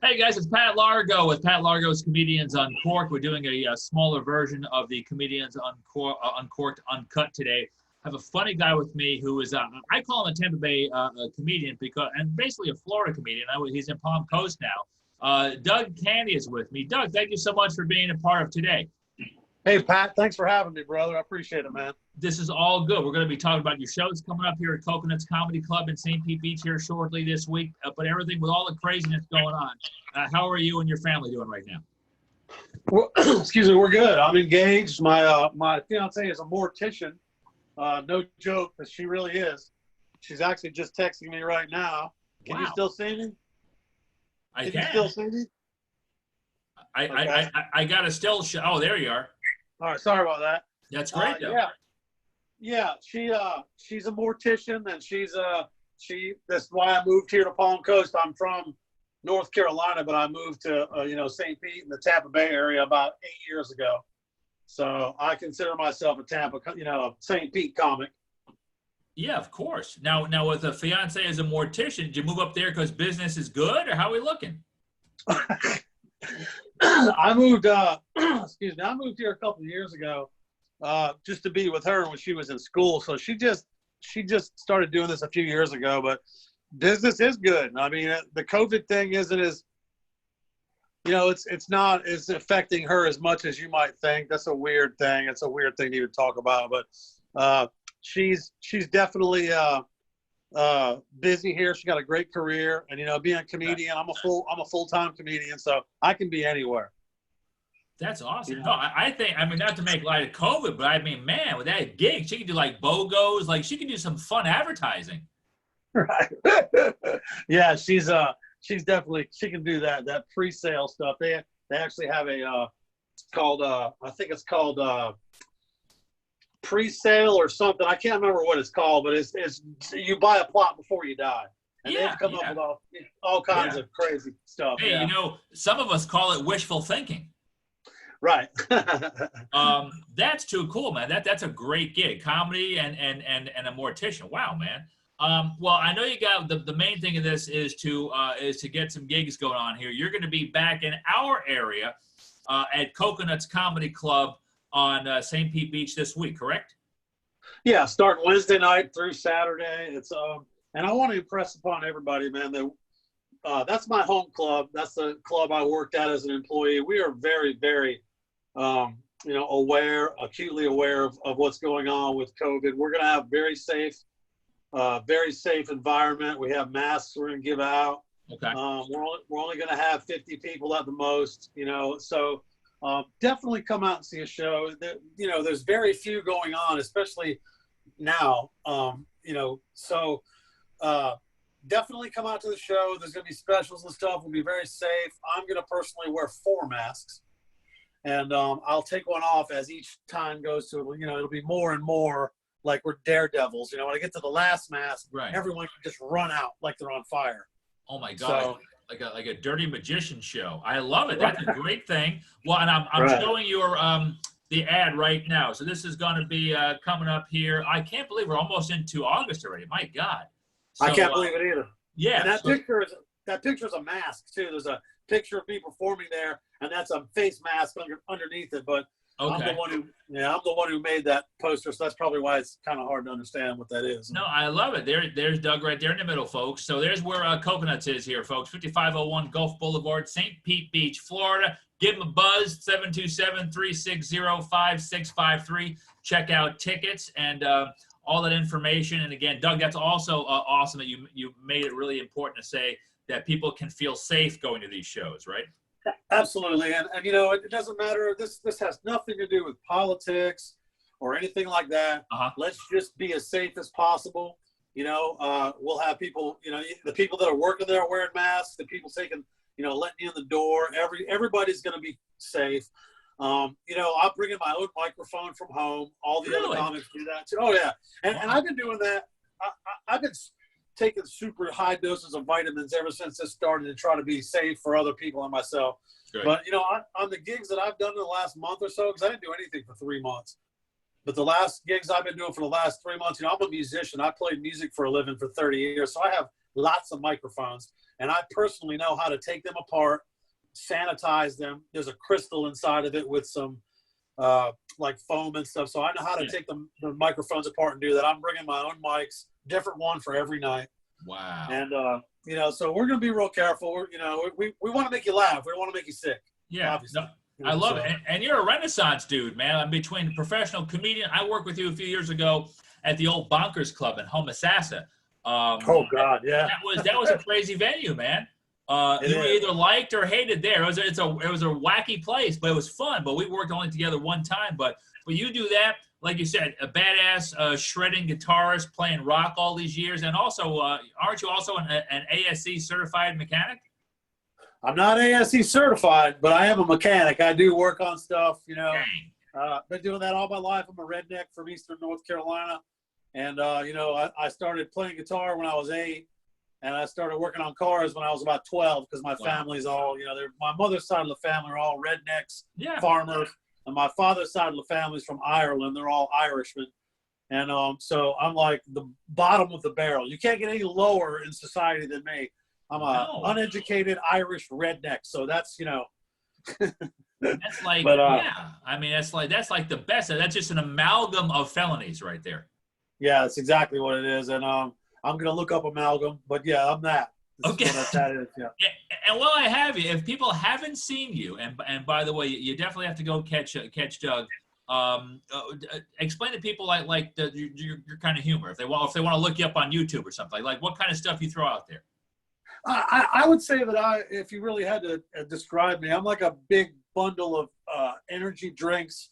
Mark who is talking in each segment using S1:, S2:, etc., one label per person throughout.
S1: Hey guys, it's Pat Largo with Pat Largo's Comedians Uncorked. We're doing a smaller version of the Comedians Uncorked Uncut today. I have a funny guy with me who is, I call him a Tampa Bay comedian and basically a Florida comedian. He's in Palm Coast now. Doug Canney is with me. Doug, thank you so much for being a part of today.
S2: Hey, Pat, thanks for having me, brother. I appreciate it, man.
S1: This is all good. We're going to be talking about your shows coming up here at Coconuts Comedy Club in St. Pete Beach here shortly this week. But everything with all the craziness going on, how are you and your family doing right now?
S2: Well, excuse me, we're good. I'm engaged. My fiance is a mortician. No joke, but she really is. She's actually just texting me right now. Can you still see me?
S1: Can
S2: you still see me?
S1: I got to still show. Oh, there you are.
S2: All right, sorry about that.
S1: That's great, though.
S2: Yeah. She's a mortician, and that's why I moved here to Palm Coast. I'm from North Carolina, but I moved to St. Pete in the Tampa Bay area about 8 years ago. So I consider myself a St. Pete comic.
S1: Yeah, of course. Now with a fiance as a mortician, did you move up there because business is good, or how are we looking?
S2: I moved here a couple of years ago just to be with her when she was in school. So she just started doing this a few years ago, but business is good. I mean, the COVID thing isn't as, it's not as affecting her as much as you might think. That's a weird thing. It's a weird thing to even talk about, but she's definitely busy here. She got a great career, and being a comedian, I'm a full-time comedian, so I can be anywhere.
S1: That's awesome. No, I think, not to make light of COVID, but man, with that gig, she can do like BOGOs, like she can do some fun advertising.
S2: Right. Yeah, she's definitely, she can do that pre-sale stuff. They actually have I think it's called pre-sale or something. I can't remember what it's called, but it's you buy a plot before you die. And they've come up with all kinds of crazy stuff.
S1: Hey, some of us call it wishful thinking.
S2: Right.
S1: That's too cool, man. That's a great gig. Comedy and a mortician. Wow, man. Well, I know you got the main thing of this is to get some gigs going on here. You're going to be back in our area at Coconuts Comedy Club on St. Pete Beach this week, correct?
S2: Yeah, starting Wednesday night through Saturday. It's and I want to impress upon everybody, man, that that's my home club. That's the club I worked at as an employee. We are very, very acutely aware of what's going on with COVID. We're going to have very safe environment. We have masks we're going to give out.
S1: Okay.
S2: We're only going to have 50 people at the most, so definitely come out and see a show. There's very few going on, especially now, so definitely come out to the show. There's going to be specials and stuff. We'll be very safe. I'm going to personally wear 4 masks, and I'll take one off as each time goes to, it'll be more and more like we're daredevils. When I get to the last mask,
S1: right, everyone
S2: can just run out like they're on fire.
S1: Oh my God. So, like a dirty magician show. I love it. That's a great thing. Well, and I'm showing your the ad right now. So this is going to be coming up here. I can't believe we're almost into August already. My God. So,
S2: I can't believe it either.
S1: Yeah.
S2: And that picture is a mask too. There's a picture of me performing there, and that's a face mask underneath it. But
S1: okay.
S2: I'm the one who made that poster, so that's probably why it's kind of hard to understand what that is.
S1: No, I love it. There's Doug right there in the middle, folks. So there's where Coconuts is here, folks. 5501 Gulf Boulevard, St. Pete Beach, Florida. Give them a buzz, 727-360-5653. Check out tickets and all that information. And again, Doug, that's also awesome that you made it really important to say that people can feel safe going to these shows, right?
S2: Absolutely, and it doesn't matter. This has nothing to do with politics or anything like that. Let's just be as safe as possible. We'll have people. The people that are working there are wearing masks. The people taking, letting you in the door. Everybody's going to be safe. I'll bring in my own microphone from home. All the other comics do that too. Oh yeah, and I've been doing that. I've been taking super high doses of vitamins ever since this started to try to be safe for other people and myself. Great. But, on the gigs that I've done in the last month or so, because I didn't do anything for 3 months, but the last gigs I've been doing for the last 3 months, I'm a musician. I played music for a living for 30 years, so I have lots of microphones. and I personally know how to take them apart, sanitize them. There's a crystal inside of it with some like foam and stuff. So I know how to take the microphones apart and do that. I'm bringing my own mics, different one for every night.
S1: Wow.
S2: And, so we're going to be real careful. We want to make you laugh. We don't want to make you sick.
S1: Yeah. No, I love it. And you're a Renaissance dude, man. I'm between professional comedian. I worked with you a few years ago at the old Bonkers Club in Homosassa.
S2: Oh God. Yeah.
S1: That was a crazy venue, man. You were either liked or hated there. It was a wacky place, but it was fun. But we worked only together one time. But you do that, like you said, a badass shredding guitarist playing rock all these years, and also aren't you also an ASC certified mechanic?
S2: I'm not ASC certified, but I am a mechanic. I do work on stuff. Been doing that all my life. I'm a redneck from Eastern North Carolina, and I started playing guitar when I was 8. And I started working on cars when I was about 12 because my family's all, my mother's side of the family are all rednecks, farmers. And my father's side of the family's from Ireland. They're all Irishmen. And so I'm like the bottom of the barrel. You can't get any lower in society than me. I'm a uneducated Irish redneck. So that's,
S1: That's like, I mean, that's like the best. That's just an amalgam of felonies right there.
S2: Yeah, that's exactly what it is. And I'm going to look up amalgam, but yeah, I'm that.
S1: Okay.
S2: That is, yeah.
S1: And while I have you, if people haven't seen you, and by the way, you definitely have to go catch Doug. Explain to people like your kind of humor. If they want to look you up on YouTube or something, like what kind of stuff you throw out there.
S2: I would say that if you really had to describe me, I'm like a big bundle of energy drinks,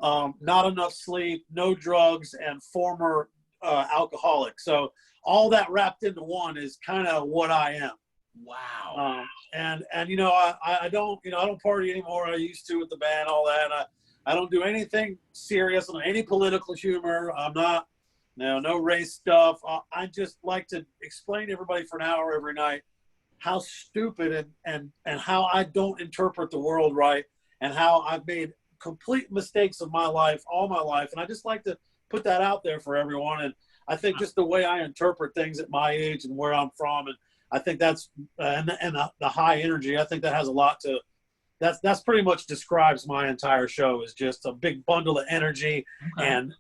S2: not enough sleep, no drugs, and former alcoholic. So all that wrapped into one is kind of what I am.
S1: Wow.
S2: And I don't party anymore. I used to with the band, all that. I don't do anything serious, any political humor. I'm not, no race stuff. I just like to explain to everybody for an hour every night how stupid and how I don't interpret the world right, and how I've made complete mistakes of my life, all my life. And I just like to put that out there for everyone. And I think just the way I interpret things at my age and where I'm from, and I think that's and the high energy. I think that has a lot to. That's pretty much describes my entire show, is just a big bundle of energy and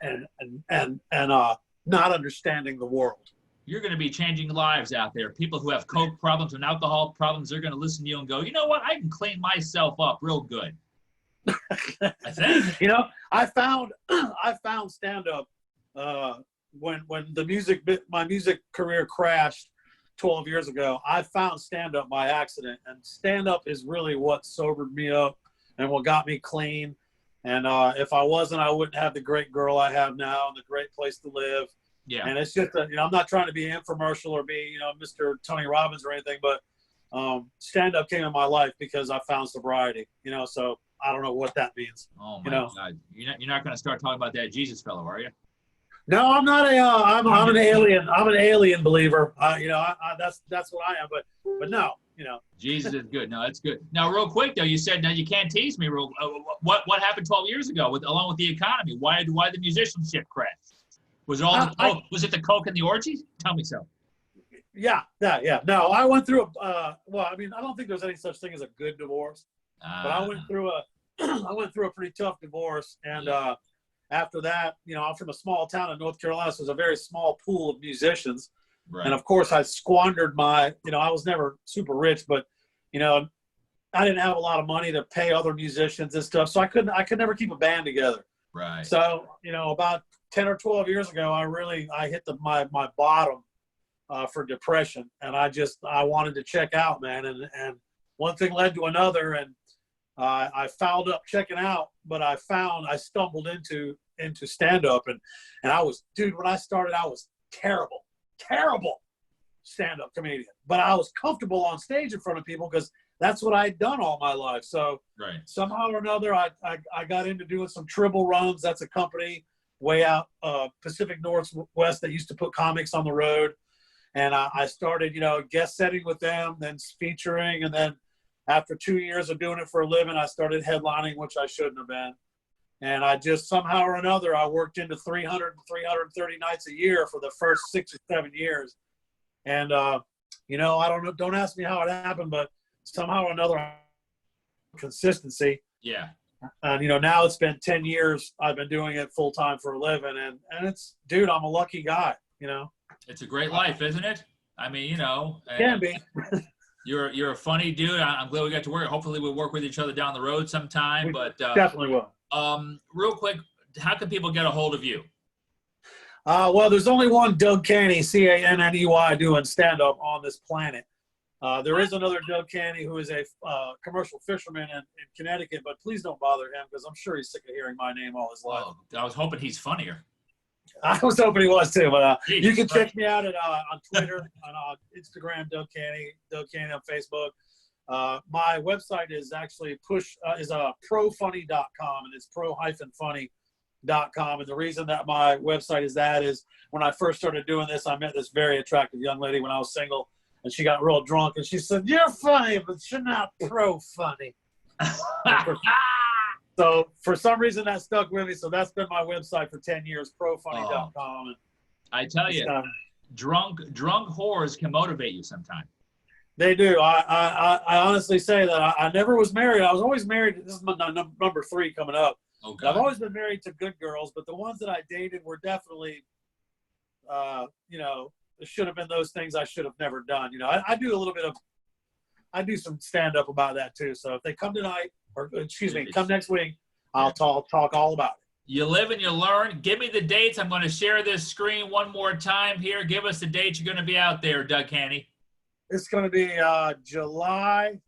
S2: not understanding the world.
S1: You're going to be changing lives out there. People who have coke problems and alcohol problems, they're going to listen to you and go, you know what? I can clean myself up real good. I think.
S2: I found stand-up when my music career crashed 12 years ago. I found stand-up by accident, and stand-up is really what sobered me up and what got me clean. And if I wasn't, I wouldn't have the great girl I have now and the great place to live. Yeah. And it's just I'm not trying to be an infomercial or be Mr. Tony Robbins or anything, but stand-up came in my life because I found sobriety. So I don't know what that means.
S1: Oh my God! You're not going to start talking about that Jesus fellow, are you?
S2: No, I'm not I'm an alien. I'm an alien believer. That's what I am. But no,
S1: Jesus is good. No, that's good. Now, real quick though, you said now you can't tease me. What happened 12 years ago along with the economy? Why the musicianship crash? Was it all was it the coke and the orgies? Tell me so.
S2: Yeah. No, I went through I don't think there's any such thing as a good divorce, but I went through a pretty tough divorce, and after that, I'm from a small town in North Carolina, so there's a very small pool of musicians. Right. And of course I squandered I was never super rich, but, I didn't have a lot of money to pay other musicians and stuff. So I could never keep a band together.
S1: Right.
S2: So, about 10 or 12 years ago, I hit my bottom for depression. And I wanted to check out, man. And one thing led to another. And I fouled up checking out, but I stumbled into stand-up, and I was, dude, when I started, I was terrible stand-up comedian, but I was comfortable on stage in front of people because that's what I'd done all my life. So somehow or another, I got into doing some Tribble runs. That's a company way out Pacific Northwest that used to put comics on the road. And I started, guest setting with them, then featuring, and then after 2 years of doing it for a living, I started headlining, which I shouldn't have been. And I just somehow or another, I worked into 300 and 330 nights a year for the first 6 or 7 years. And you know, I don't know. Don't ask me how it happened, but somehow or another, consistency.
S1: Yeah.
S2: And, you know, now it's been 10 years. I've been doing it full time for a living. And it's, dude, I'm a lucky guy, you know.
S1: It's a great life, isn't it? I mean, you know.
S2: Can be.
S1: You're a funny dude. I'm glad we got to work. Hopefully we'll work with each other down the road sometime. But
S2: definitely will.
S1: Real quick, how can people get a hold of you?
S2: Well, there's only one Doug Canney, Canney, doing stand-up on this planet. There is another Doug Canney who is a commercial fisherman in Connecticut, but please don't bother him because I'm sure he's sick of hearing my name all his life.
S1: Oh, I was hoping he's funnier.
S2: I was hoping he was too, but you can check me out on Twitter, on Instagram, Doug Canney on Facebook. My website is actually profunny.com, and it's pro-funny.com. And the reason that my website is that is when I first started doing this, I met this very attractive young lady when I was single, and she got real drunk, and she said, "You're funny, but you're not pro-funny." So for some reason that stuck with me. So that's been my website for 10 years, profunny.com.
S1: I tell you, drunk whores can motivate you sometimes.
S2: They do. I honestly say that I never was married. I was always married. This is my number 3 coming up.
S1: Oh, God.
S2: I've always been married to good girls, but the ones that I dated were definitely, you know, it should have been those things I should have never done. You know, I do some stand-up about that too. So if they come tonight, or excuse me, come next week, I'll talk all about it.
S1: You live and you learn. Give me the dates. I'm going to share this screen one more time here. Give us the dates you're going to be out there, Doug Canney.
S2: It's going to be July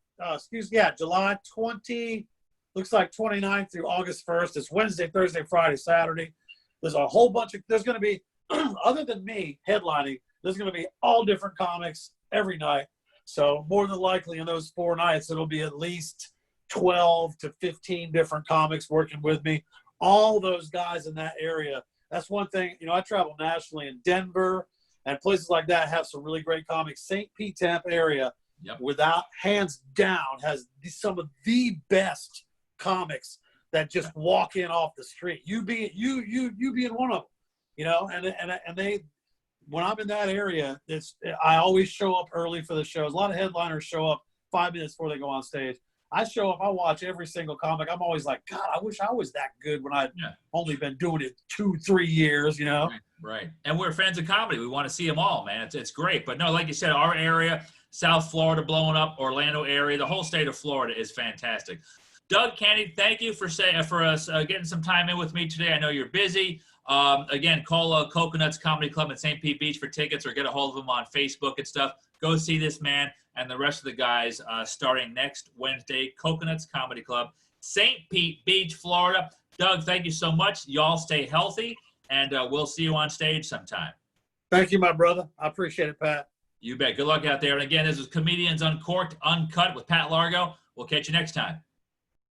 S2: 20, looks like 29th through August 1st. It's Wednesday, Thursday, Friday, Saturday. There's a whole bunch of, there's going to be, other than me headlining, there's going to be all different comics every night. So more than likely in those 4 nights, it'll be at least 12 to 15 different comics working with me. All those guys in that area. That's one thing, you know, I travel nationally, in Denver and places like that have some really great comics. St. Pete Tampa area, without hands down, has some of the best comics that just walk in off the street. You being one of them, you know, and they, when I'm in that area, I always show up early for the shows. A lot of headliners show up 5 minutes before they go on stage. I show up, I watch every single comic. I'm always like, God, I wish I was that good when I'd only been doing it 2-3 years, you know?
S1: Right. And we're fans of comedy. We want to see them all, man. It's great. But no, like you said, our area, South Florida blowing up, Orlando area, the whole state of Florida is fantastic. Doug Canney, thank you for us getting some time in with me today. I know you're busy. Again, call Coconuts Comedy Club in St. Pete Beach for tickets, or get a hold of them on Facebook and stuff. Go see this man and the rest of the guys starting next Wednesday. Coconuts Comedy Club, St. Pete Beach, Florida. Doug, thank you so much. Y'all stay healthy, and we'll see you on stage sometime.
S2: Thank you, my brother. I appreciate it, Pat.
S1: You bet. Good luck out there. And again, this is Comedians Uncorked, Uncut with Pat Largo. We'll catch you next time.